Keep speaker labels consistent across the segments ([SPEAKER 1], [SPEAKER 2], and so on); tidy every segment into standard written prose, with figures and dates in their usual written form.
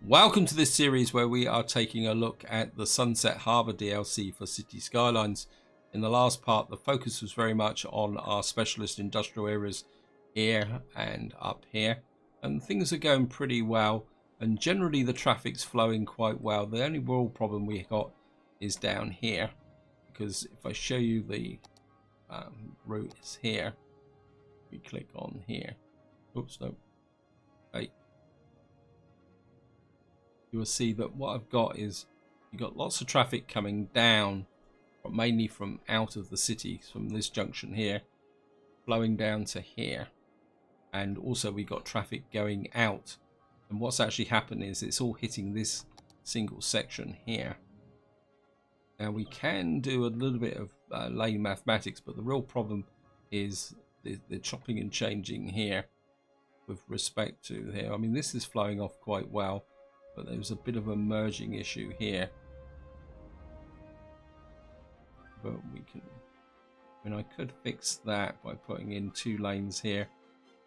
[SPEAKER 1] Welcome to this series where we are taking a look at the Sunset Harbour DLC for Cities Skylines. In the last part, the focus was very much on our specialist industrial areas here and up here, and things are going pretty well, and generally the traffic's flowing quite well. The only real problem we got is down here, because if I show you the route is here, we click on here. Oops, no. Hey. You will see that what I've got is you've got lots of traffic coming down, mainly from out of the city, from this junction here, flowing down to here. And also we got traffic going out. And what's actually happened is it's all hitting this single section here. Now we can do a little bit of lane mathematics, but the real problem is the chopping and changing here with respect to here. I mean, this is flowing off quite well, but there's a bit of a merging issue here. But I could fix that by putting in 2 lanes here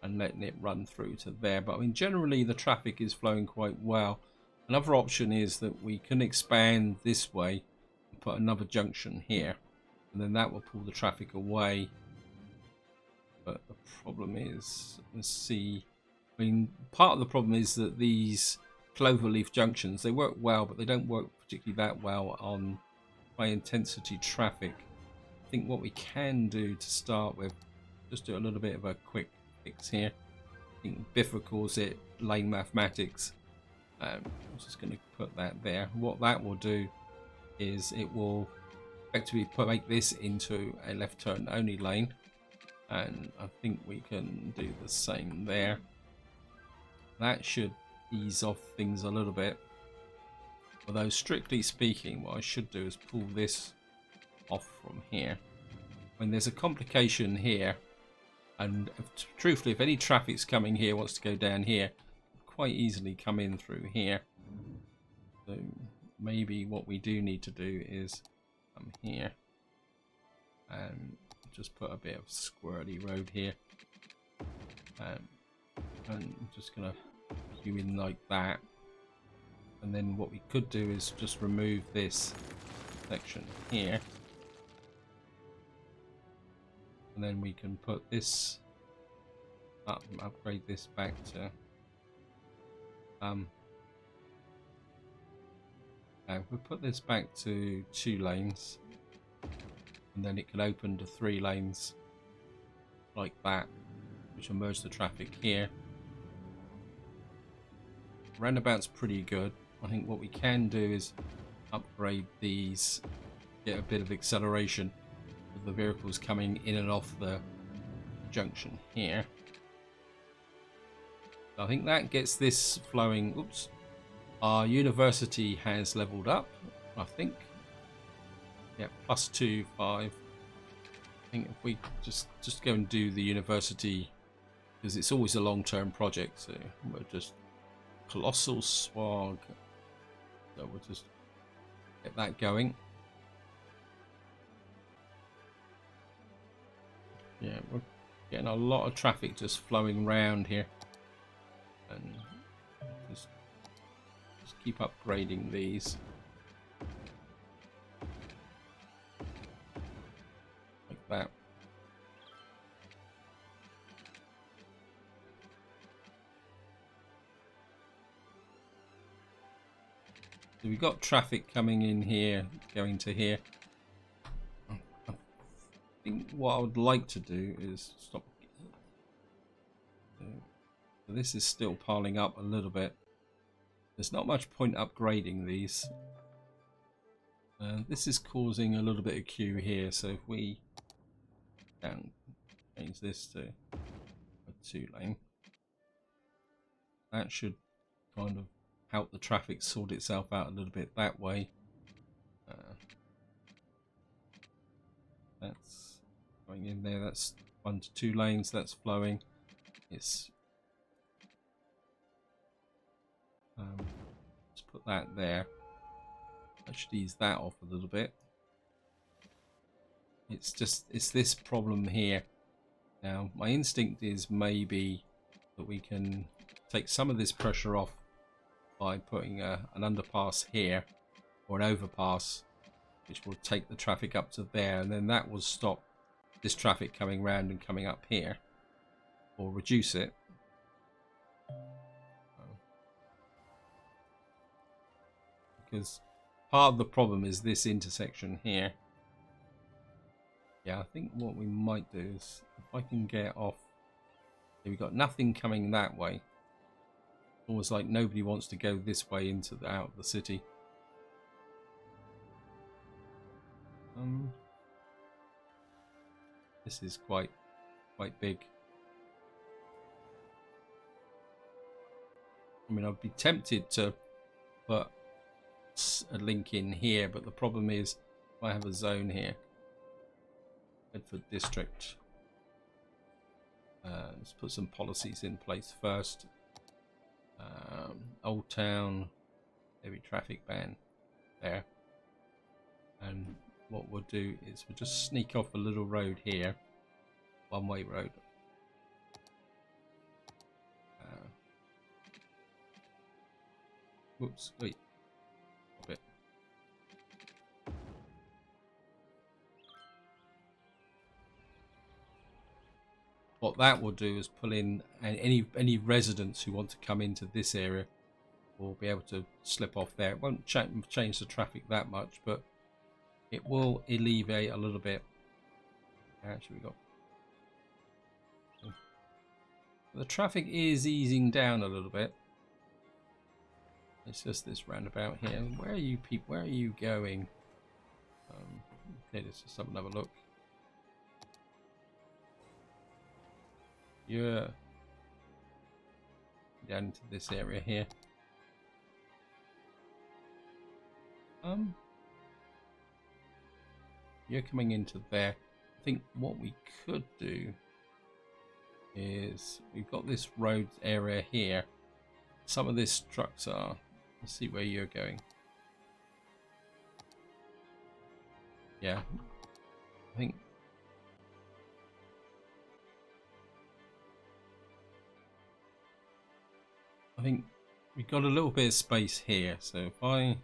[SPEAKER 1] and letting it run through to there. But I mean, generally the traffic is flowing quite well. Another option is that we can expand this way and put another junction here, and then that will pull the traffic away. But the problem is, let's see, I mean, part of the problem is that these cloverleaf junctions, they work well, but they don't work particularly that well on high intensity traffic. I think what we can do to start with, just do a little bit of a quick fix here. I think Biffa calls it lane mathematics. I'm just going to put that there. What that will do is it will effectively make this into a left turn only lane, and I think we can do the same there. That should ease off things a little bit, although strictly speaking what I should do is pull this off from here. When there's a complication here, and truthfully if any traffic's coming here wants to go down here, quite easily come in through here. So maybe what we do need to do is come here and just put a bit of squirrely road here, and I'm just gonna in like that, and then what we could do is just remove this section here, and then we can put this up and upgrade this back to we'll put this back to 2 lanes, and then it can open to 3 lanes like that, which will merge the traffic here. Roundabout's pretty good. I think what we can do is upgrade these, get a bit of acceleration with the vehicles coming in and off the junction here. So I think that gets this flowing. Oops. Our university has leveled up, I think. Yeah, +2, 5. I think if we just go and do the university, because it's always a long-term project, so we'll just colossal swag, so we'll just get that going. Yeah, we're getting a lot of traffic just flowing around here, and just keep upgrading these like that. So we've got traffic coming in here, going to here. I think what I would like to do is stop. So this is still piling up a little bit. There's not much point upgrading these. This is causing a little bit of queue here, so if we change this to a 2 lane, that should kind of help the traffic sort itself out a little bit that way. That's going in there. That's 1 to 2 lanes. That's flowing. It's let's put that there. I should ease that off a little bit. It's this problem here. Now my instinct is maybe that we can take some of this pressure off by putting an underpass here, or an overpass, which will take the traffic up to there, and then that will stop this traffic coming round and coming up here, or reduce it. Because part of the problem is this intersection here. Yeah, I think what we might do is, if I can get off, we've got nothing coming that way. Almost like nobody wants to go this way into the out of the city. This is quite big. I mean, I'd be tempted to put a link in here, but the problem is I have a zone here. Bedford District. Let's put some policies in place first. Old Town, heavy traffic ban there. And what we'll do is we'll just sneak off a little road here, one-way road. Whoops, wait. A bit. What that will do is pull in any residents who want to come into this area will be able to slip off there. It won't change the traffic that much, but it will alleviate a little bit. Actually, we got the traffic is easing down a little bit. It's just this roundabout here. Where are you people? Where are you going? Okay, let's just have another look. You're down into this area here. You're coming into there. I think what we could do is we've got this road area here. Some of these trucks are. Let's see where you're going. Yeah, I think we've got a little bit of space here. So if I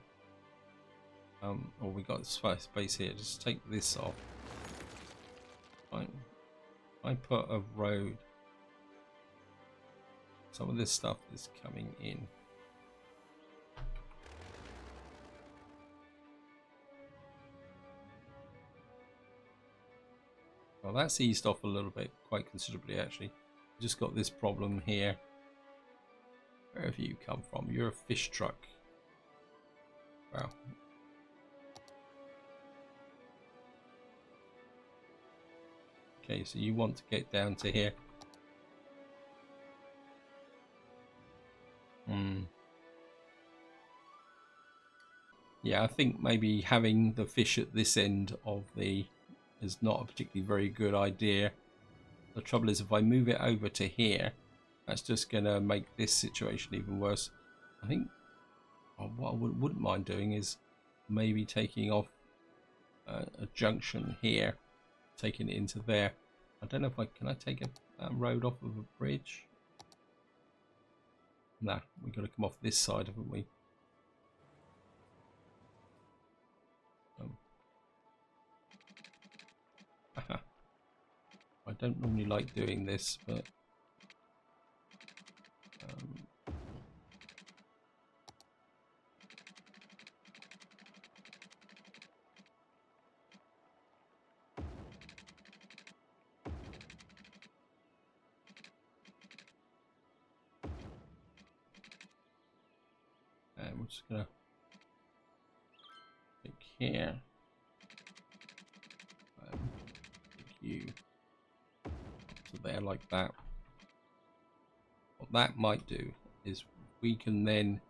[SPEAKER 1] or we got space here. Just take this off. I put a road. Some of this stuff is coming in. Well, that's eased off a little bit, quite considerably actually. Just got this problem here. Where have you come from? You're a fish truck. Wow. Okay, so you want to get down to here. Yeah, I think maybe having the fish at this end of the is not a particularly very good idea. The trouble is, if I move it over to here, that's just going to make this situation even worse. I think what I wouldn't mind doing is maybe taking off a junction here, taking it into there. I don't know if can I take a road off of a bridge? Nah, we've got to come off this side, haven't we? I don't normally like doing this, but we're just gonna click here. Click you to there like that. What that might do is we can then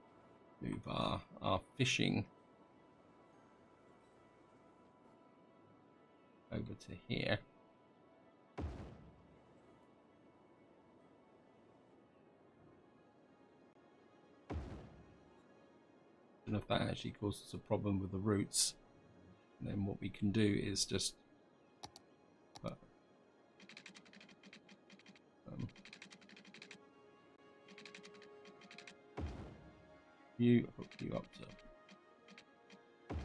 [SPEAKER 1] move our fishing over to here. I don't know if that actually causes a problem with the routes. And then what we can do is just put, you, hook you up to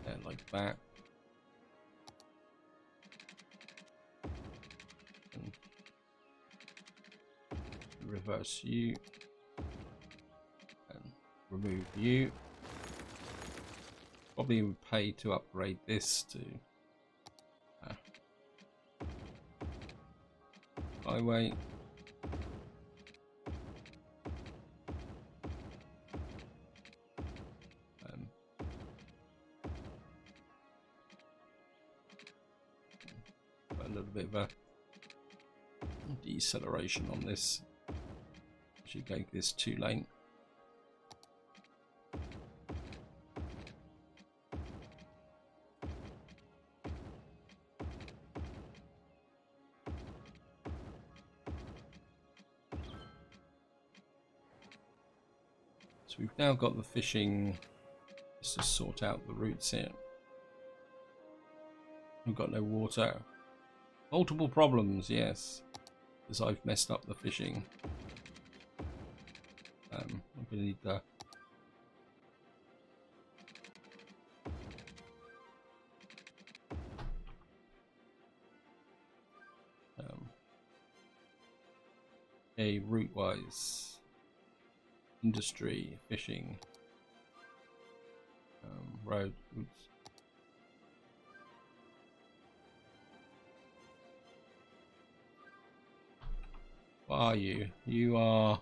[SPEAKER 1] there like that. And reverse you and remove you. Probably would pay to upgrade this to highway. A little bit of a deceleration on this. Actually, go this 2-lane. So we've now got the fishing. Let's just sort out the routes here. We've got no water. Multiple problems, yes, because I've messed up the fishing. I'm gonna need the a route-wise industry fishing road. Oops. What are you? You are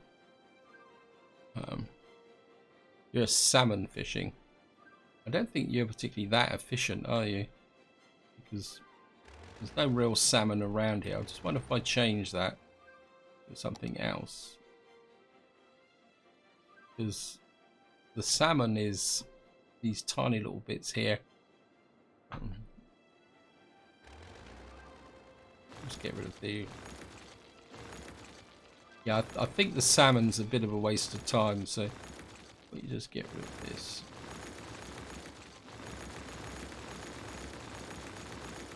[SPEAKER 1] you're salmon fishing. I don't think you're particularly that efficient, are you? Because there's no real salmon around here. I just wonder if I change that to something else. Because the salmon is these tiny little bits here. Just get rid of the... Yeah, I think the salmon's a bit of a waste of time, so you just get rid of this.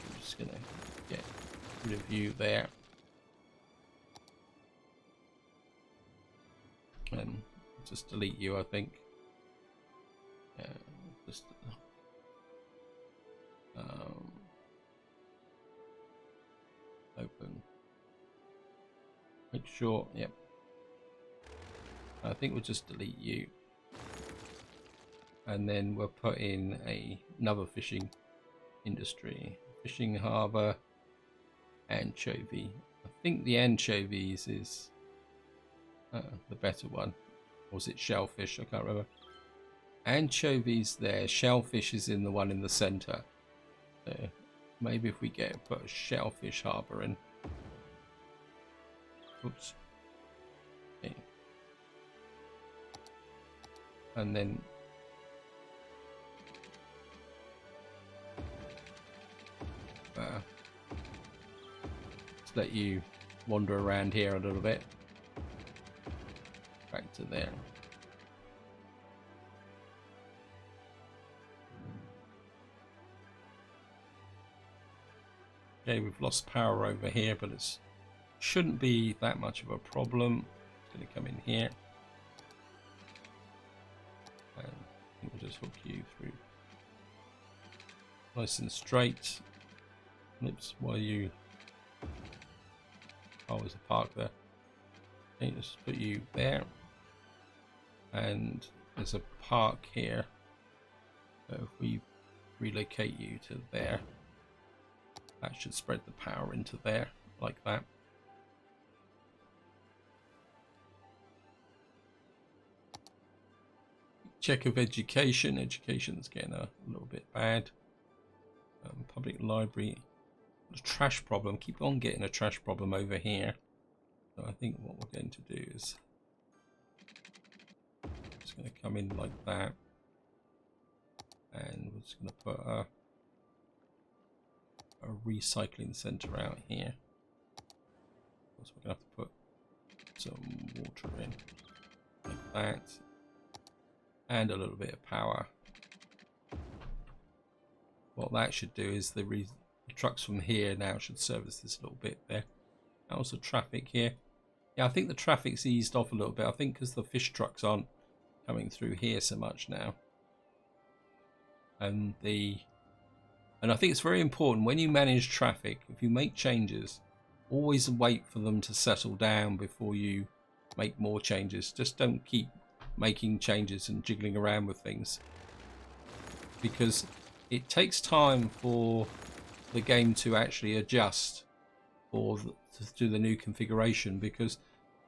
[SPEAKER 1] I'm just gonna get rid of you there. And just delete you, I think. Yeah, just open. Make sure, yep. I think we'll just delete you. And then we'll put in another fishing industry. Fishing harbour, anchovy. I think the anchovies is the better one. Or was it shellfish? I can't remember. Anchovies there. Shellfish is in the one in the centre. So maybe if we put a shellfish harbour in. Oops. Okay. And then just let you wander around here a little bit. Back to there. Okay, we've lost power over here, but it's shouldn't be that much of a problem. It's going to come in here. And we'll just hook you through. Nice and straight. Oops, while you... Oh, there's a park there. Okay, just put you there. And there's a park here. So if we relocate you to there, that should spread the power into there, like that. Check of education. Education's getting a little bit bad. Public library. A trash problem. Keep on getting a trash problem over here. So I think what we're going to do is just going to come in like that. And we're just going to put a recycling center out here. So we're going to have to put some water in like that. And a little bit of power. What that should do is the trucks from here now should service this little bit there. Also traffic here. Yeah, I think the traffic's eased off a little bit. I think because the fish trucks aren't coming through here so much now. And I think it's very important when you manage traffic, if you make changes, always wait for them to settle down before you make more changes. Just don't keep making changes and jiggling around with things, because it takes time for the game to actually adjust to do the new configuration, because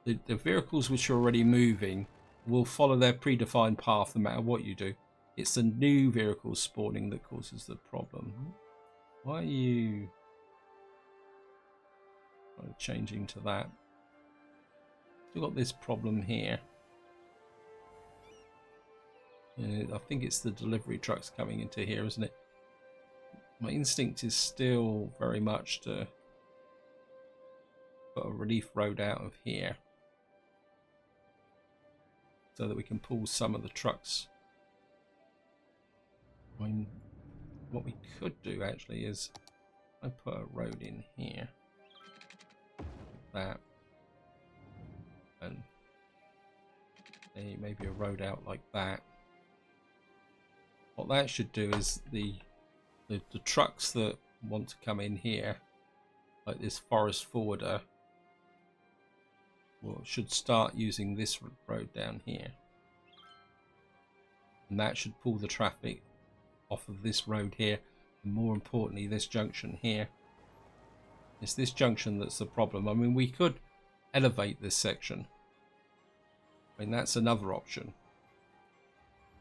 [SPEAKER 1] the vehicles which are already moving will follow their predefined path no matter what you do. It's the new vehicles spawning that causes the problem. Why are you changing to that? Still got this problem here. I think it's the delivery trucks coming into here, isn't it? My instinct is still very much to put a relief road out of here so that we can pull some of the trucks. I mean, what we could do actually is I put a road in here, like that, and maybe a road out like that. What that should do is the trucks that want to come in here, like this forest forwarder, should start using this road down here, and that should pull the traffic off of this road here, and more importantly this junction here. It's this junction that's the problem. I mean, we could elevate this section. I mean, that's another option,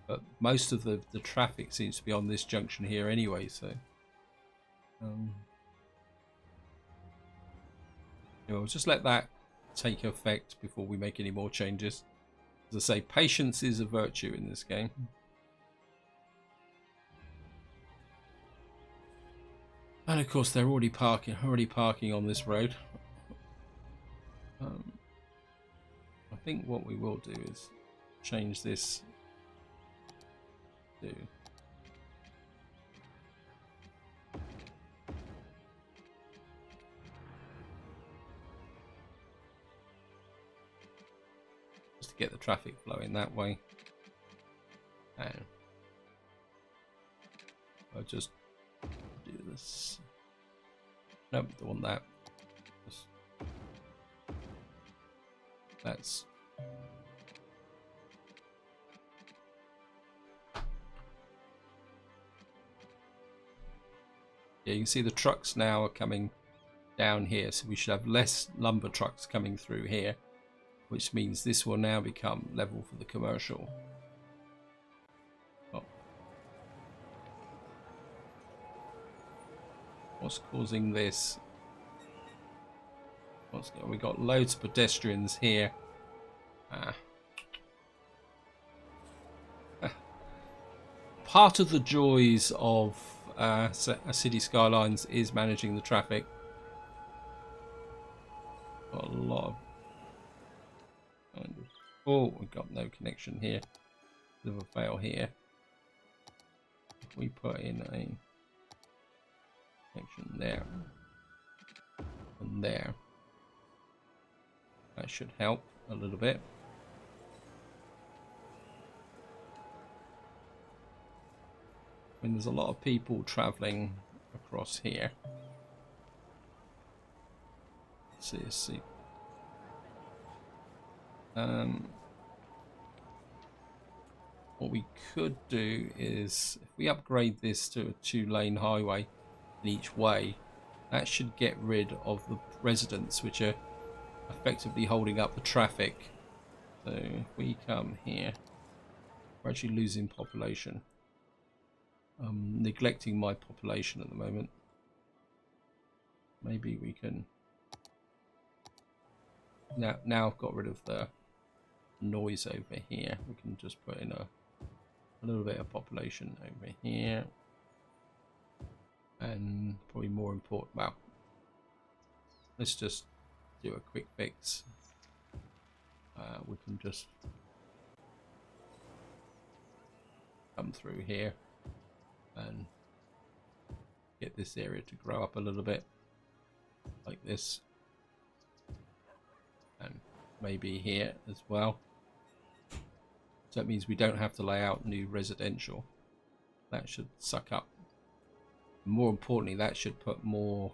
[SPEAKER 1] but most of the traffic seems to be on this junction here anyway, so we'll just let that take effect before we make any more changes. As I say, patience is a virtue in this game. And of course they're already parking on this road. I think what we will do is change this to just to get the traffic flowing that way. And I'll just do this. Nope, don't want that. That's yeah, you can see the trucks now are coming down here, so we should have less lumber trucks coming through here, which means this will now become level for the commercial. Oh. What's causing this? We got loads of pedestrians here. Part of the joys of Cities Skylines is managing the traffic. Got a lot of... Oh, we've got no connection here. Bit of a fail here. If we put in a connection there and there, that should help a little bit. I mean, there's a lot of people traveling across here. Let's see. What we could do is, if we upgrade this to a 2-lane highway in each way, that should get rid of the residents which are effectively holding up the traffic. So if we come here, we're actually losing population. I'm neglecting my population at the moment. Maybe we can now I've got rid of the noise over here. We can just put in a little bit of population over here, and probably more important, well, let's just do a quick fix. We can just come through here and get this area to grow up a little bit like this, and maybe here as well. So that means we don't have to lay out new residential. That should suck up. More importantly, that should put more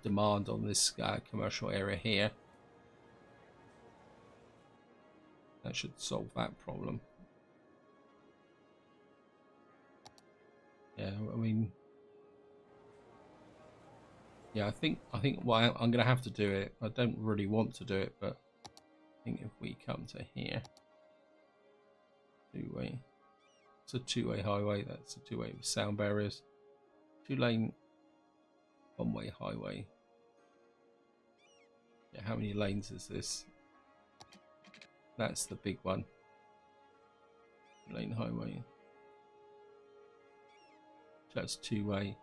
[SPEAKER 1] demand on this commercial area here. That should solve that problem. Yeah, I mean, yeah, I think well, I'm going to have to do it. I don't really want to do it, but I think if we come to here, two-way, it's a two-way highway. That's a two-way with sound barriers. Two-lane, one-way highway. Yeah, how many lanes is this? That's the big one. Lane highway. So that's two-way.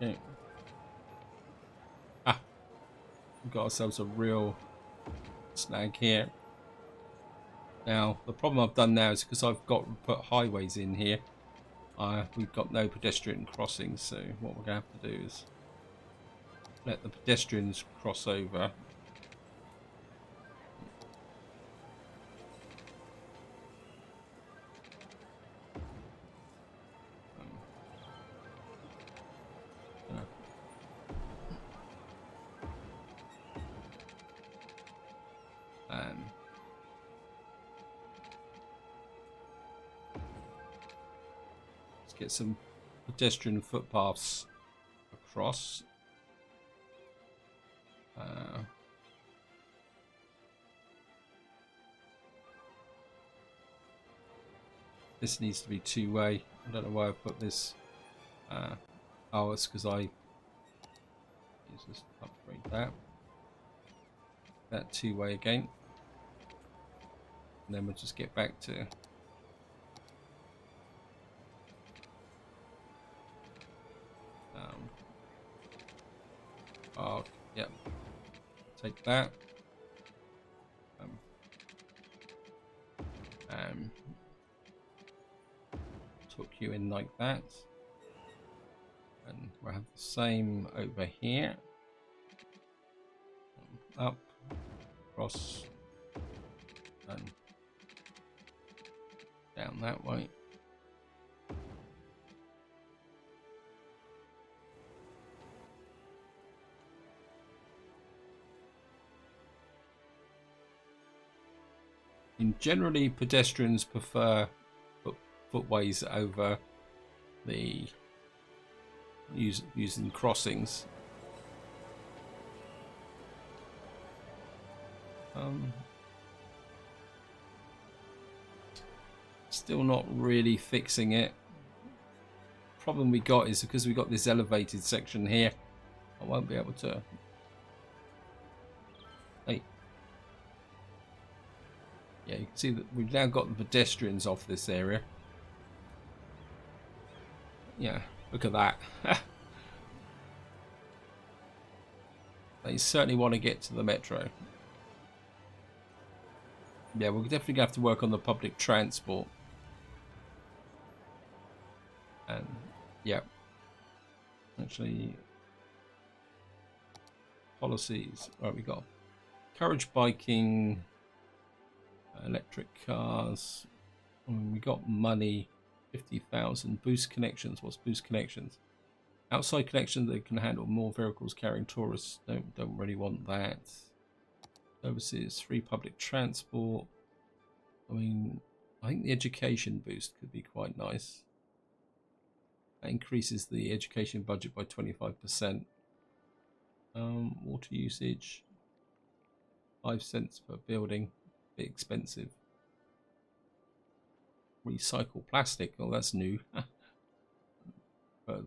[SPEAKER 1] Okay. Ah, we've got ourselves a real snag here. Now, the problem I've done now is because I've got to put highways in here. We've got no pedestrian crossings, so what we're going to have to do is let the pedestrians cross over. Let's get some pedestrian footpaths across. This needs to be two-way. I don't know why I put this. Oh, it's because I just upgrade that. That two-way again. And then we'll just get back to oh, yeah. Take that. Tuck you in like that. And we'll have the same over here. Up, across, and down that way. And generally, pedestrians prefer footways over the using crossings. Still not really fixing it. Problem we got is because we got this elevated section here, I won't be able to. Hey. Yeah, you can see that we've now got the pedestrians off this area. Yeah, look at that. They certainly want to get to the metro. Yeah, we're definitely going to have to work on the public transport. And, yeah. Actually, policies. Right, we got encourage biking, electric cars. We got money, 50,000. Boost connections. What's boost connections? Outside connections that can handle more vehicles carrying tourists. Don't really want that. Services, free public transport. I mean, I think the education boost could be quite nice. That increases the education budget by 25%. Water usage, 5 cents per building, a bit expensive. Recycle plastic, oh that's new. But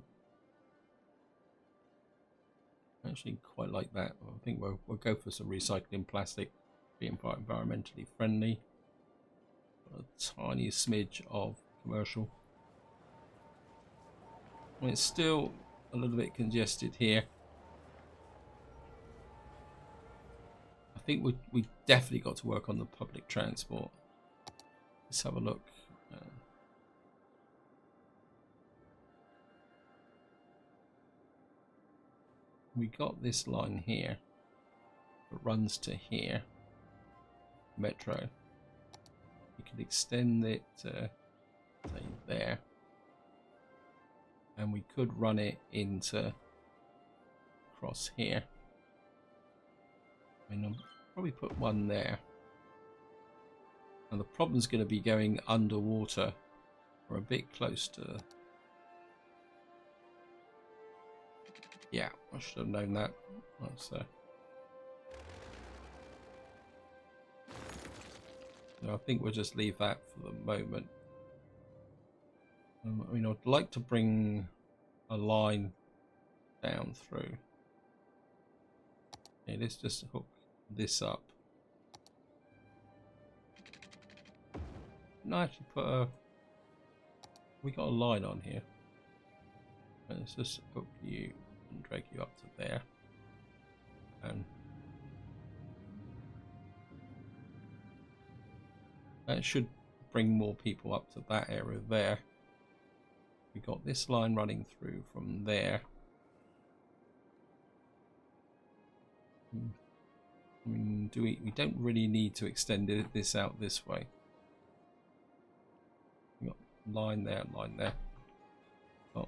[SPEAKER 1] I actually quite like that. I think we'll go for some recycling plastic, be environmentally friendly. a tiny smidge of commercial. I mean, it's still a little bit congested here. I think we definitely got to work on the public transport. Let's have a look. We got this line here that runs to here, metro. You can extend it to say there, and we could run it into across here. I mean, I'll probably put one there. And the problem's going to be going underwater. We're a bit close to. Yeah, I should have known that. So I think we'll just leave that for the moment. I mean, I'd like to bring a line down through. Okay, let's just hook this up. No, actually put a. We got a line on here. Let's just hook you and drag you up to there, and that should bring more people up to that area there. We got this line running through from there. I mean, we don't really need to extend this out this way. We got line there, line there. Oh,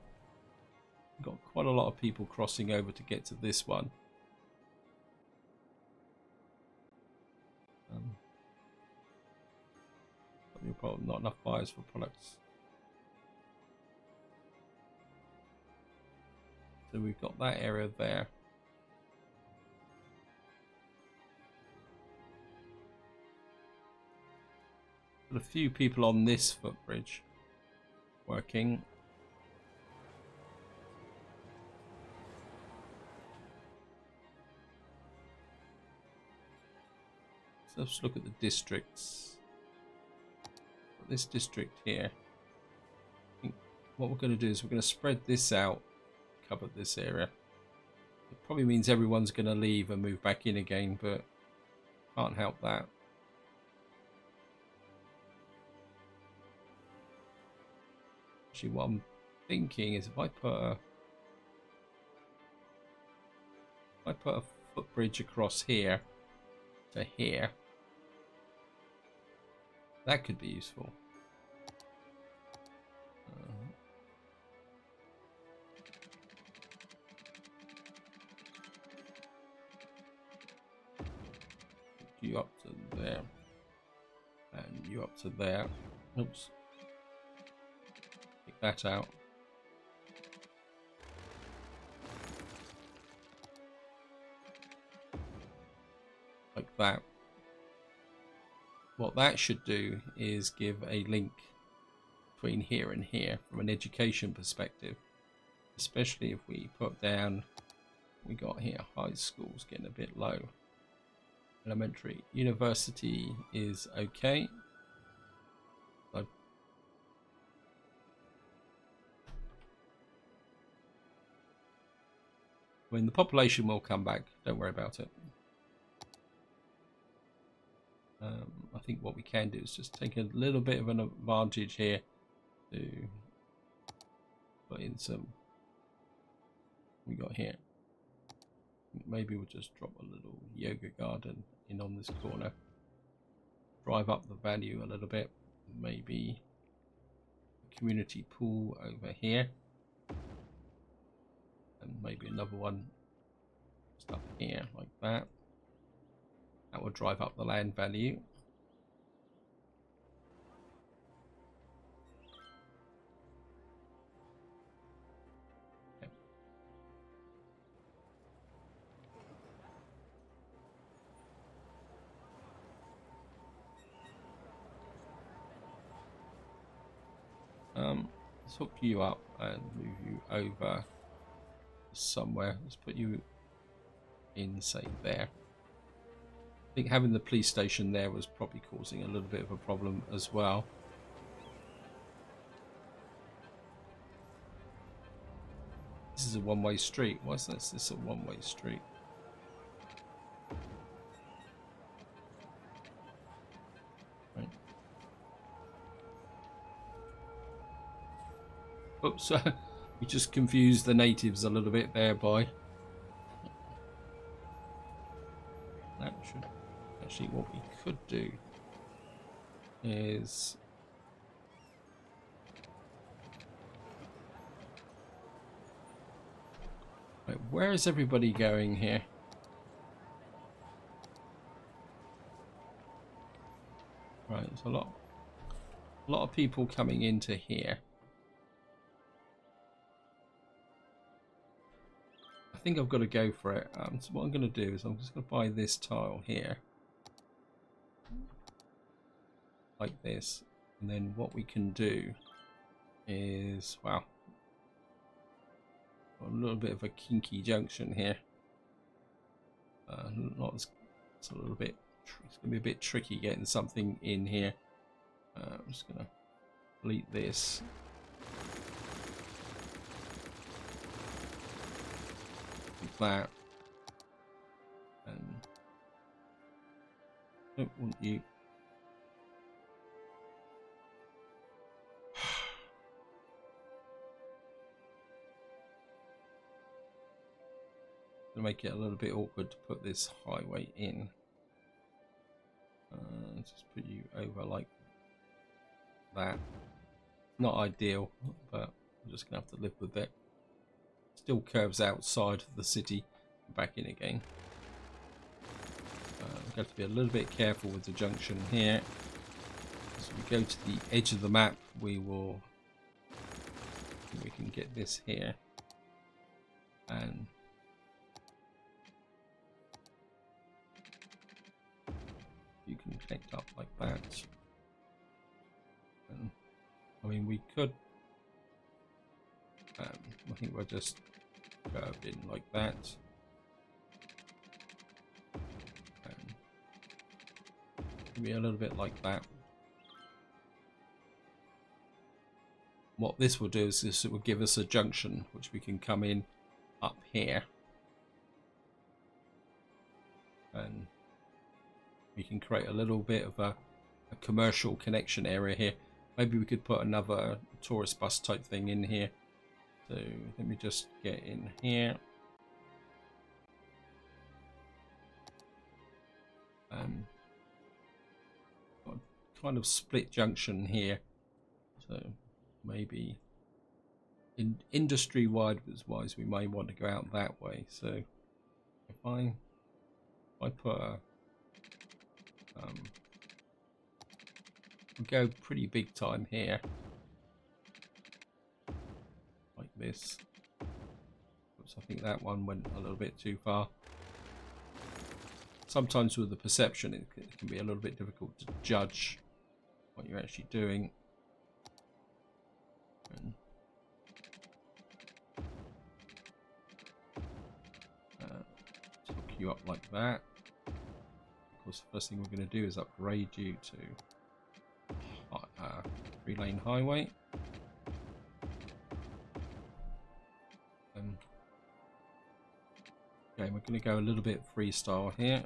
[SPEAKER 1] we've got quite a lot of people crossing over to get to this one. Probably not enough buyers for products. So we've got that area there. Got a few people on this footbridge working. So let's look at the districts. This district here. I think what we're going to do is we're going to spread this out, cover this area. It probably means everyone's going to leave and move back in again, but can't help that. Actually, what I'm thinking is if I put a footbridge across here to here, that could be useful. You up to there, and you up to there. Oops. Take that out. Like that. What that should do is give a link between here and here from an education perspective, especially if we put down, we got here high school's getting a bit low, elementary, university is okay. So I mean, the population will come back, don't worry about it. I think what we can do is just take a little bit of an advantage here to put in some. We got here. Maybe we'll just drop a little yoga garden in on this corner. Drive up the value a little bit. Maybe a community pool over here. And maybe another one just up here like that. That will drive up the land value. Okay. Let's hook you up and move you over somewhere. Let's put you in, say, there. think having the police station there was probably causing a little bit of a problem as well. This is a one-way street. Why is this a one-way street? Right. Oops, we just confused the natives a little bit there by. That should actually, what we could do is right, where is everybody going here? Right, there's a lot of people coming into here. I think I've got to go for it. So what I'm going to do is I'm just going to buy this tile here, like this, and then what we can do is, wow, a little bit of a kinky junction here. It's a little bit. It's going to be a bit tricky getting something in here. I'm just going to delete this. That, and don't want you. To make it a little bit awkward to put this highway in. Just put you over like that. Not ideal, but I'm just gonna have to live with it. Still curves outside of the city, back in again. We have to be a little bit careful with the junction here. As we go to the edge of the map, we can get this here, and you can connect up like that. And, I mean, we could. I think we'll just curve in like that. And maybe a little bit like that. What this will do is it will give us a junction which we can come in up here. And we can create a little bit of a commercial connection area here. Maybe we could put another tourist bus type thing in here. So let me just get in here. Got a kind of split junction here. So maybe in industry wise we may want to go out that way. So if I put a we'll go pretty big time here. Like this. Oops, I think that one went a little bit too far. Sometimes with the perception it can be a little bit difficult to judge what you're actually doing. And, hook you up like that. Of course, the first thing we're going to do is upgrade you to 3-lane highway. Okay, we're going to go a little bit freestyle here.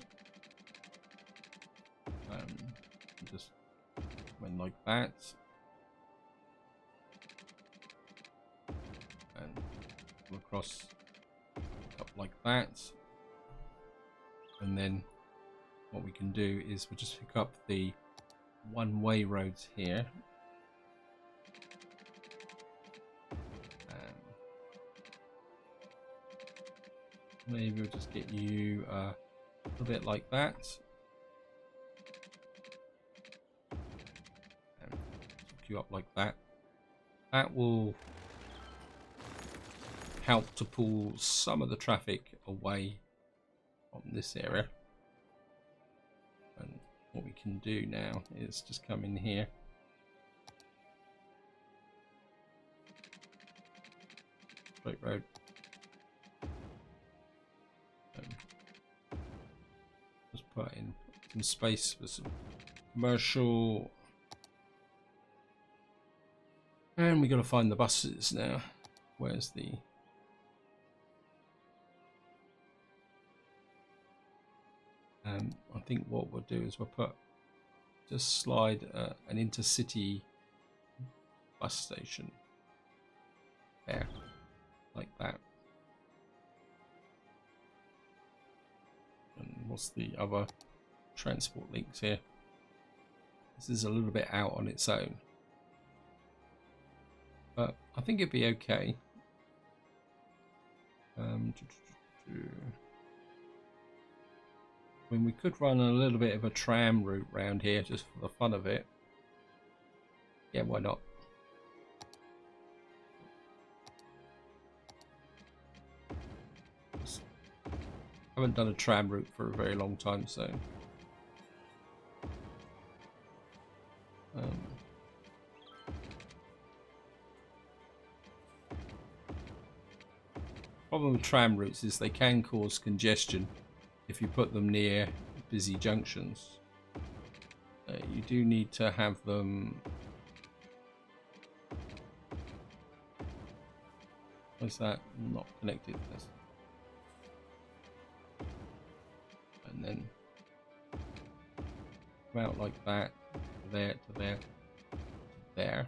[SPEAKER 1] Just went like that. And go across up like that. And then what we can do is we'll just pick up the one-way roads here. Maybe we'll just get you a little bit like that. And hook you up like that. That will help to pull some of the traffic away from this area. And what we can do now is just come in here. Straight road. Just put in some space for some commercial. And we got to find the buses now. Where's the... I think what we'll do is we'll just slide an intercity bus station there, like that. And what's the other transport links here? This is a little bit out on its own, but I think it'd be okay. I mean, we could run a little bit of a tram route round here just for the fun of it. Yeah, why not? Haven't done a tram route for a very long time, so problem with tram routes is they can cause congestion if you put them near busy junctions. You do need to have them. Why is that not connected? And then come out like that, to there, to there, to there,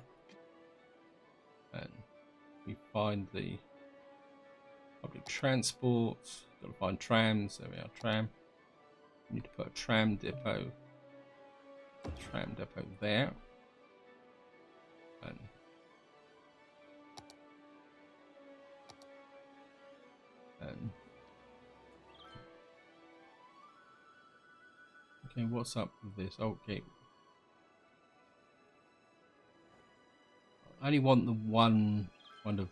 [SPEAKER 1] and we find the public transport. Got to find trams. There we are, tram. We need to put a tram depot. A tram depot there. And okay, what's up with this? Okay, I only want the one kind of.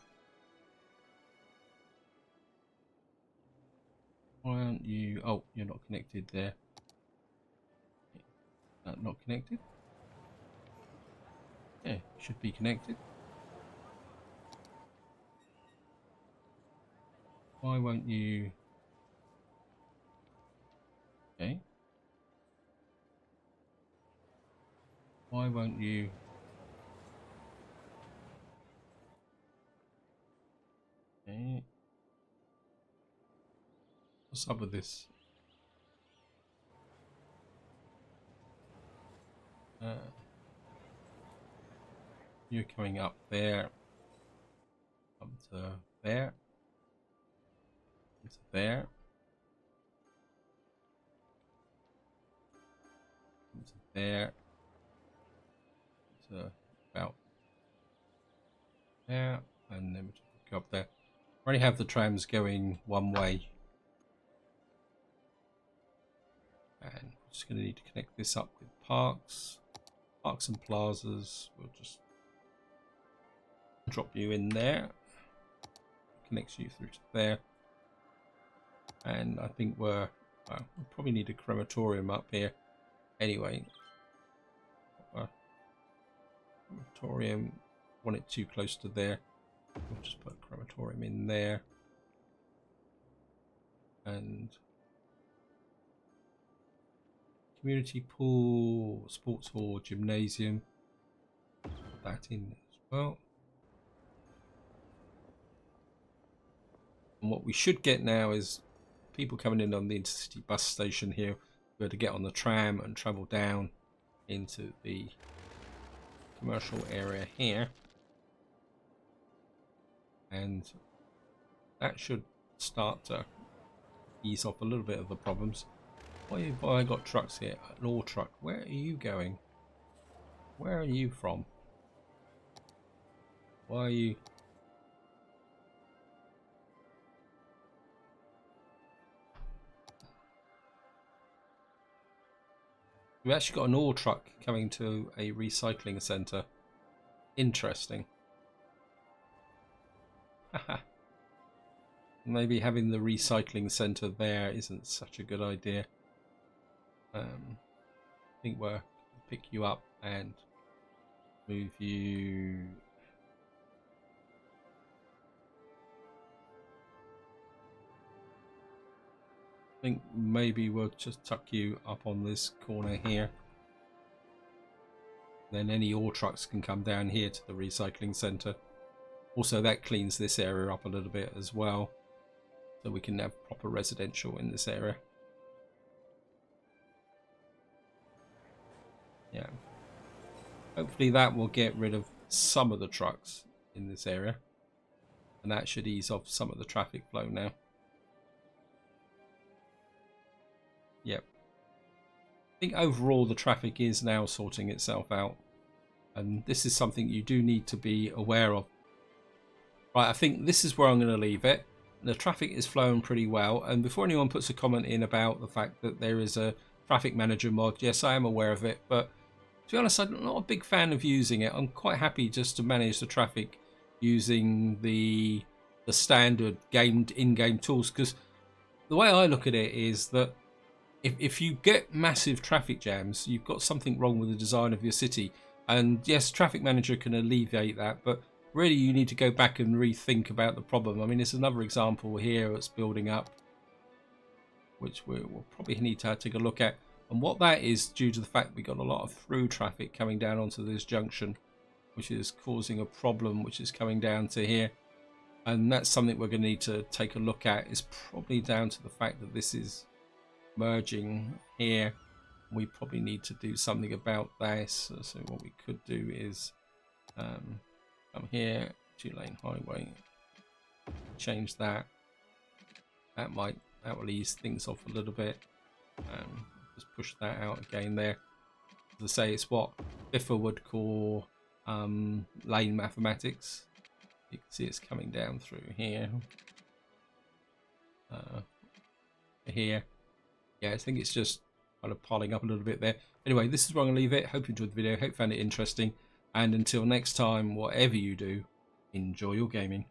[SPEAKER 1] Why aren't you? Oh, you're not connected there. Not connected? Yeah, should be connected. Why won't you? Okay. Why won't you? Okay. What's up with this? You're coming up there, up to there, to there, to there, to about there, and then we just go up there. I already have the trams going one way, and we're just going to need to connect this up with parks and plazas. We'll just drop you in there, connects you through to there, and I think we'll probably need a crematorium up here anyway. Crematorium, want it too close to there, we'll just put a crematorium in there, and community pool, sports hall, gymnasium, put that in as well. And what we should get now is people coming in on the Intercity Bus Station here, be able to get on the tram and travel down into the commercial area here. And that should start to ease off a little bit of the problems. Why have I got trucks here? An ore truck. Where are you going? Where are you from? Why are you... We've actually got an ore truck coming to a recycling centre. Interesting. Haha. Maybe having the recycling centre there isn't such a good idea. I think we'll pick you up and move you... I think maybe we'll just tuck you up on this corner here. Then any ore trucks can come down here to the recycling centre. Also, that cleans this area up a little bit as well, so we can have proper residential in this area. Yeah. Hopefully that will get rid of some of the trucks in this area, and that should ease off some of the traffic flow now. Yep. I think overall the traffic is now sorting itself out, and this is something you do need to be aware of. Right, I think this is where I'm going to leave it. The traffic is flowing pretty well, and before anyone puts a comment in about the fact that there is a traffic manager mod, yes, I am aware of it, but to be honest, I'm not a big fan of using it. I'm quite happy just to manage the traffic using the standard in-game tools, because the way I look at it is that if you get massive traffic jams, you've got something wrong with the design of your city. And yes, Traffic Manager can alleviate that, but really you need to go back and rethink about the problem. I mean, there's another example here that's building up, which we'll probably need to take a look at. And what that is due to the fact we've got a lot of through traffic coming down onto this junction, which is causing a problem, which is coming down to here. And that's something we're going to need to take a look at. It's probably down to the fact that this is merging here. We probably need to do something about this. So what we could do is come here, 2-lane highway, change that. That will ease things off a little bit. Just push that out again there. As I say, it's what Biffa would call lane mathematics. You can see it's coming down through here. Here. Yeah, I think it's just kind of piling up a little bit there. Anyway, this is where I'm going to leave it. Hope you enjoyed the video. Hope you found it interesting. And until next time, whatever you do, enjoy your gaming.